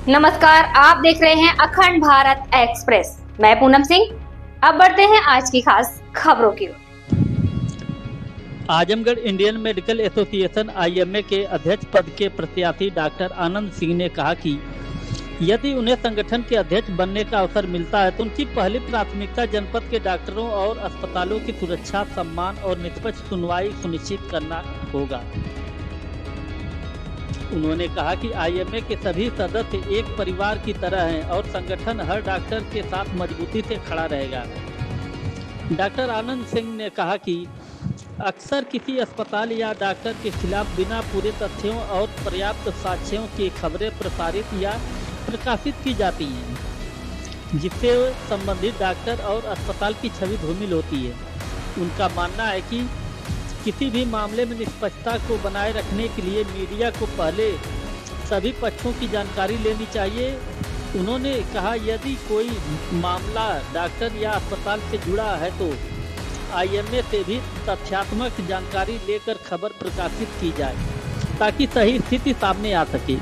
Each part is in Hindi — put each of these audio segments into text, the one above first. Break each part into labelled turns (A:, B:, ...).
A: नमस्कार, आप देख रहे हैं अखंड भारत एक्सप्रेस। मैं पूनम सिंह। अब बढ़ते हैं आज की खास खबरों की ओर।
B: Azamgarh Indian Medical Association IMA के अध्यक्ष पद के प्रत्याशी डॉक्टर आनंद सिंह ने कहा कि यदि उन्हें संगठन के अध्यक्ष बनने का अवसर मिलता है तो उनकी पहली प्राथमिकता जनपद के डॉक्टरों और अस्पतालों की सुरक्षा, सम्मान और निष्पक्ष सुनवाई सुनिश्चित करना होगा। उन्होंने कहा कि आईएमए के सभी सदस्य एक परिवार की तरह हैं और संगठन हर डॉक्टर के साथ मजबूती से खड़ा रहेगा। डॉक्टर आनंद सिंह ने कहा कि अक्सर किसी अस्पताल या डॉक्टर के खिलाफ बिना पूरे तथ्यों और पर्याप्त साक्ष्यों की खबरें प्रसारित या प्रकाशित की जाती हैं, जिससे संबंधित डॉक्टर और अस्पताल की छवि धूमिल होती है। उनका मानना है कि किसी भी मामले में निष्पक्षता को बनाए रखने के लिए मीडिया को पहले सभी पक्षों की जानकारी लेनी चाहिए। उन्होंने कहा यदि कोई मामला डॉक्टर या अस्पताल से जुड़ा है तो आईएमए से भी तथ्यात्मक जानकारी लेकर खबर प्रकाशित की जाए ताकि सही स्थिति सामने आ सके।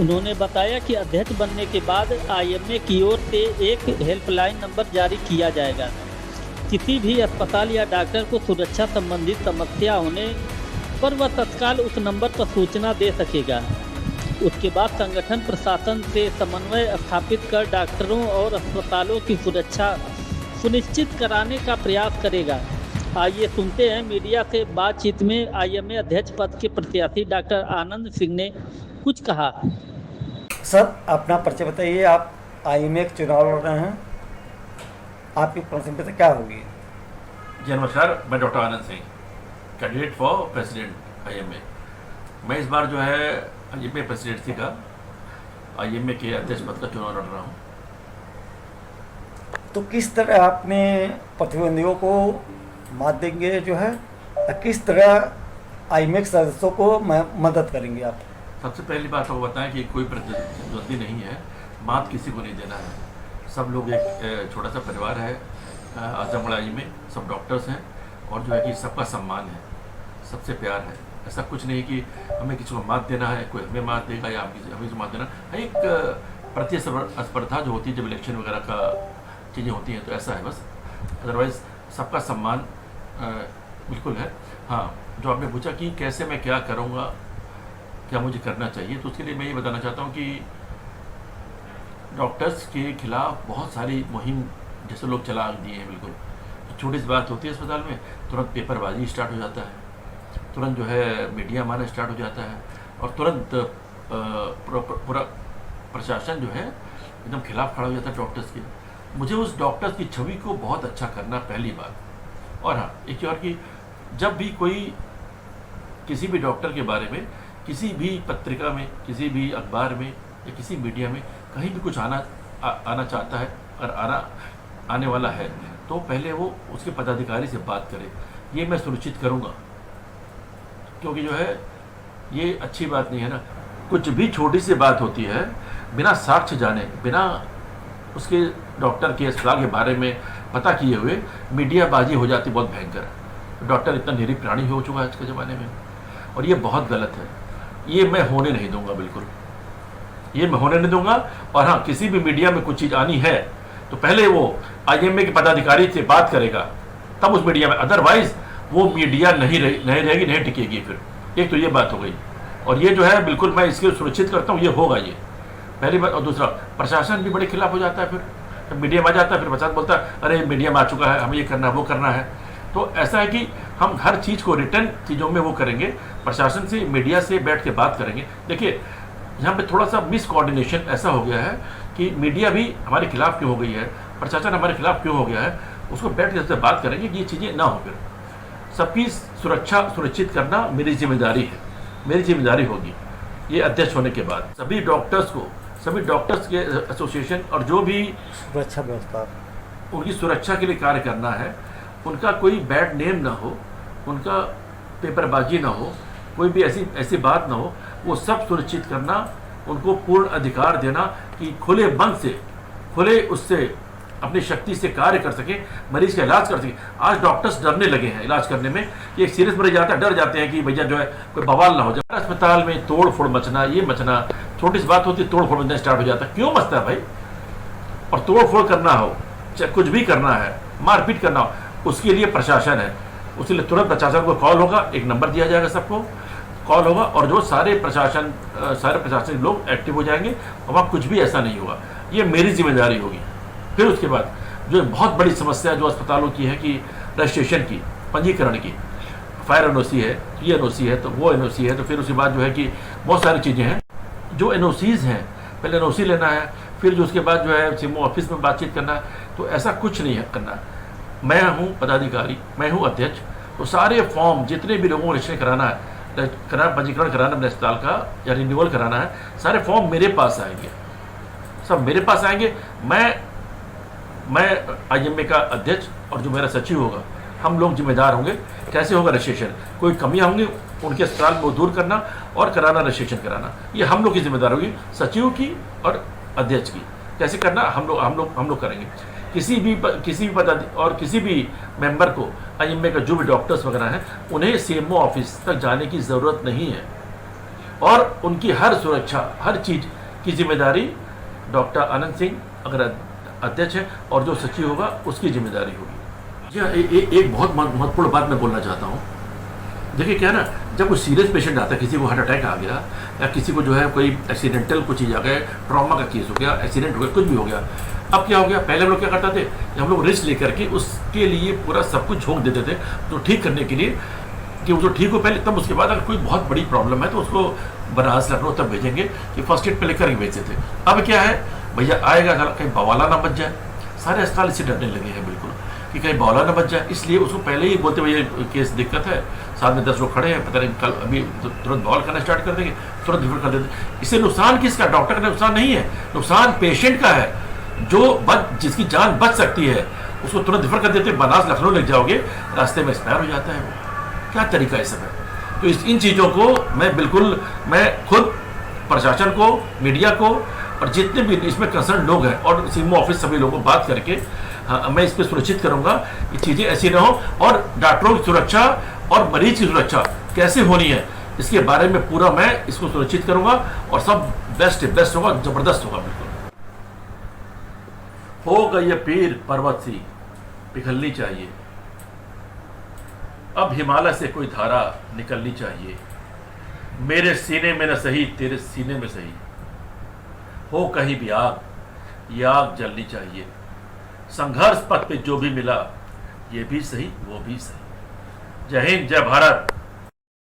B: उन्होंने बताया कि अध्यक्ष बनने के बाद आईएमए की ओर से एक हेल्पलाइन नंबर जारी किया जाएगा। किसी भी अस्पताल या डॉक्टर को सुरक्षा संबंधित समस्या होने पर वह तत्काल उस नंबर पर सूचना दे सकेगा। उसके बाद संगठन प्रशासन से समन्वय स्थापित कर डॉक्टरों और अस्पतालों की सुरक्षा सुनिश्चित कराने का प्रयास करेगा। आइए सुनते हैं मीडिया से बातचीत में आईएमए अध्यक्ष पद के प्रत्याशी डॉक्टर आनंद सिंह ने कुछ कहा।
C: सर, अपना परिचय बताइए। आप आईएमए के चुनाव लड़ रहे हैं, आपकी प्राथमिकता क्या होगी?
D: जी नमस्कार, मैं doctor Anand Singh, candidate for president IMA. मैं इस बार जो है आईएमए प्रेसिडेंसी का आईएमए के अध्यक्ष पद का चुनाव लड़ रहा हूँ।
C: तो किस तरह आपने प्रतिद्वंदियों को मात देंगे जो है, किस तरह आईएमए के सदस्यों को मदद करेंगे आप?
D: सबसे पहली बात आपको बताएं कि कोई प्रतिद्वंदी नहीं है, मात किसी को नहीं देना है। सब लोग एक छोटा सा परिवार है आजमगढ़ में, सब डॉक्टर्स हैं और जो है कि सबका सम्मान है, सबसे प्यार है। ऐसा कुछ नहीं कि हमें किसी को मात देना है, कोई हमें मात देगा या हमें मात देना। एक प्रतिस्पर्धा जो होती है जब इलेक्शन वगैरह का चीज़ें होती हैं तो ऐसा है बस। अदरवाइज़ सबका सम्मान बिल्कुल है। हाँ, जो आपने पूछा कि कैसे मैं क्या करूँगा, क्या मुझे करना चाहिए, तो उसके लिए मैं ये बताना चाहता हूँ कि डॉक्टर्स के खिलाफ बहुत सारी मुहिम जैसे लोग चला दिए हैं। बिल्कुल छोटी सी बात होती है अस्पताल में, तुरंत पेपरबाजी स्टार्ट हो जाता है, तुरंत जो है मीडिया मारना स्टार्ट हो जाता है और तुरंत पूरा प्रशासन जो है एकदम खिलाफ खड़ा हो जाता है डॉक्टर्स के। मुझे उस डॉक्टर्स की छवि को बहुत अच्छा करना पहली बात। और हाँ, एक और कि जब भी कोई किसी भी डॉक्टर के बारे में किसी भी पत्रिका में, किसी भी अखबार में या किसी मीडिया में कहीं भी कुछ आना चाहता है और आने वाला है तो पहले वो उसके पदाधिकारी से बात करे। ये मैं सुनिश्चित करूँगा, क्योंकि जो है ये अच्छी बात नहीं है ना। कुछ भी छोटी सी बात होती है बिना साक्ष्य जाने, बिना उसके डॉक्टर के अस्पताल के बारे में पता किए हुए मीडियाबाजी हो जाती, बहुत भयंकर। डॉक्टर इतना निरीह प्राणी हो चुका है आज के ज़माने में और ये बहुत गलत है। ये मैं होने नहीं दूंगा, बिल्कुल ये मैं होने नहीं दूंगा। और हाँ, किसी भी मीडिया में कुछ चीज़ आनी है तो पहले वो आईएमए के पदाधिकारी से बात करेगा तब उस मीडिया में, अदरवाइज वो मीडिया नहीं रहेगी, नहीं टिकेगी। फिर एक तो ये बात हो गई और ये जो है बिल्कुल मैं इसके सुनिश्चित करता हूँ ये होगा, ये पहली बात। और दूसरा, प्रशासन भी बड़े खिलाफ हो जाता है। फिर मीडिया में आ जाता है, फिर प्रशासन बोलता है अरे मीडिया में आ चुका है, हमें ये करना है, वो करना है। तो ऐसा है कि हम हर चीज़ को रिटर्न चीज़ों में वो करेंगे, प्रशासन से मीडिया से बैठ के बात करेंगे। देखिए यहाँ पे थोड़ा सा मिस कोऑर्डिनेशन ऐसा हो गया है कि मीडिया भी हमारे खिलाफ क्यों हो गई है, प्रशासन हमारे खिलाफ क्यों हो गया है, उसको बैठ के बात करेंगे कि ये चीज़ें ना हो। फिर सबकी सुरक्षा सुनिश्चित करना मेरी जिम्मेदारी है, मेरी जिम्मेदारी होगी ये अध्यक्ष होने के बाद। सभी डॉक्टर्स को, सभी डॉक्टर्स के एसोसिएशन और जो भी
C: सुरक्षा व्यवस्था,
D: उनकी सुरक्षा के लिए कार्य करना है, उनका कोई बैड नेम ना हो, उनका पेपरबाजी ना हो, कोई भी ऐसी बात ना हो, वो सब सुनिश्चित करना, उनको पूर्ण अधिकार देना कि खुले मन से, खुले उससे अपनी शक्ति से कार्य कर सके, मरीज का इलाज कर सके। आज डॉक्टर्स डरने लगे हैं इलाज करने में कि एक सीरियस मरीज आता है, डर जाते हैं कि भैया जो है कोई बवाल ना हो जाए। अस्पताल में तोड़ फोड़ मचना, ये मचना, छोटी सी बात होती है तोड़ फोड़ मचना स्टार्ट हो जाता है। क्यों मचता है भाई? और तोड़ फोड़ करना हो, चाहे कुछ भी करना है, मारपीट करना हो, उसके लिए प्रशासन है। उसके लिए तुरंत प्रशासन को कॉल होगा, एक नंबर दिया जाएगा, सबको कॉल होगा और जो सारे प्रशासन लोग एक्टिव हो जाएंगे और वहाँ कुछ भी ऐसा नहीं होगा। ये मेरी जिम्मेदारी होगी। फिर उसके बाद जो बहुत बड़ी समस्या जो अस्पतालों की है कि रजिस्ट्रेशन की, पंजीकरण की, फायर एनओसी है, ये एनओसी है, तो वो एनओसी है, तो फिर उसके बाद जो है कि बहुत सारी चीज़ें हैं जो एनओसीज हैं, पहले एनओसी लेना है, फिर जो उसके बाद जो है सीएमओ ऑफिस में बातचीत करना है। तो ऐसा कुछ नहीं है करना। मैं हूँ पदाधिकारी, मैं हूँ अध्यक्ष, तो सारे फॉर्म जितने भी लोगों को रजिस्ट्रेशन कराना है, पंजीकरण कराना है अस्पताल का या रिन्यूअल कराना है, सारे फॉर्म मेरे पास आएंगे, सब मेरे पास आएंगे। मैं आईएमए का अध्यक्ष और जो मेरा सचिव होगा, हम लोग जिम्मेदार होंगे। कैसे होगा रजिस्ट्रेशन, कोई कमियां होंगी उनके अस्पताल में वो दूर करना और कराना, रजिस्ट्रेशन कराना, ये हम लोग की जिम्मेदारी होगी, सचिव की और अध्यक्ष की। कैसे करना हम लोग करेंगे। किसी भी पद और किसी भी मेंबर को आईएमए का जो भी डॉक्टर्स वगैरह हैं, उन्हें सीएमओ ऑफिस तक जाने की ज़रूरत नहीं है और उनकी हर सुरक्षा, हर चीज़ की जिम्मेदारी डॉक्टर आनंद सिंह अगर अध्यक्ष है और जो सचिव होगा उसकी जिम्मेदारी होगी। एक बहुत महत्वपूर्ण बात मैं बोलना चाहता हूँ। देखिए क्या ना, जब कोई सीरियस पेशेंट आता है, किसी को हार्ट अटैक आ गया या किसी को जो है कोई एक्सीडेंटल कुछ चीज़ आ गया, ट्रॉमा का केस हो गया, एक्सीडेंट हो गया, कुछ भी हो गया। अब क्या हो गया, पहले हम लोग क्या करते थे कि हम लोग रिस्क लेकर के उसके लिए पूरा सब कुछ झोंक देते थे तो ठीक करने के लिए कि वो जो ठीक हो पहले, तब उसके बाद अगर कोई बहुत बड़ी प्रॉब्लम है तो उसको बनारस लखनऊ तब भेजेंगे कि फर्स्ट एड पहले करके भेजते थे। अब क्या है, भैया आएगा कहीं बवाला ना बच जाए, सारे अस्पताल इससे डरने लगे हैं बिल्कुल कि कहीं बवाला ना बच जाए, इसलिए उसको पहले ही बोलते भैया केस दिक्कत है, साथ में 10 लोग खड़े हैं, पता नहीं कल अभी तुरंत बवाल करना स्टार्ट कर देंगे, तुरंत रिफर कर देते। इससे नुकसान किसका? डॉक्टर का नुकसान नहीं है, नुकसान पेशेंट का है। जो जिसकी जान बच सकती है उसको तुरंत रिफर कर देते, बनारस लखनऊ ले जाओगे, रास्ते में एक्सपायर हो जाता है। वो क्या तरीका है सब है। तो इन चीज़ों को मैं खुद प्रशासन को, मीडिया को और जितने भी इसमें कंसर्न लोग हैं और सीएमओ ऑफिस सभी लोगों को बात करके मैं इस पर सुनिश्चित करूंगा कि चीज़ें ऐसी ना हो और डॉक्टरों की सुरक्षा और मरीज की सुरक्षा कैसे होनी है इसके बारे में पूरा मैं इसको सुनिश्चित करूंगा और सब बेस्ट होगा, जबरदस्त होगा। बिल्कुल हो गई पीर पर्वत सी पिघलनी चाहिए, अब हिमालय से कोई धारा निकलनी चाहिए, मेरे सीने में न सही तेरे सीने में सही, हो कहीं भी आग, ये आग जलनी चाहिए, संघर्ष पथ पे जो भी मिला ये भी सही वो भी सही। जय हिंद, जय भारत।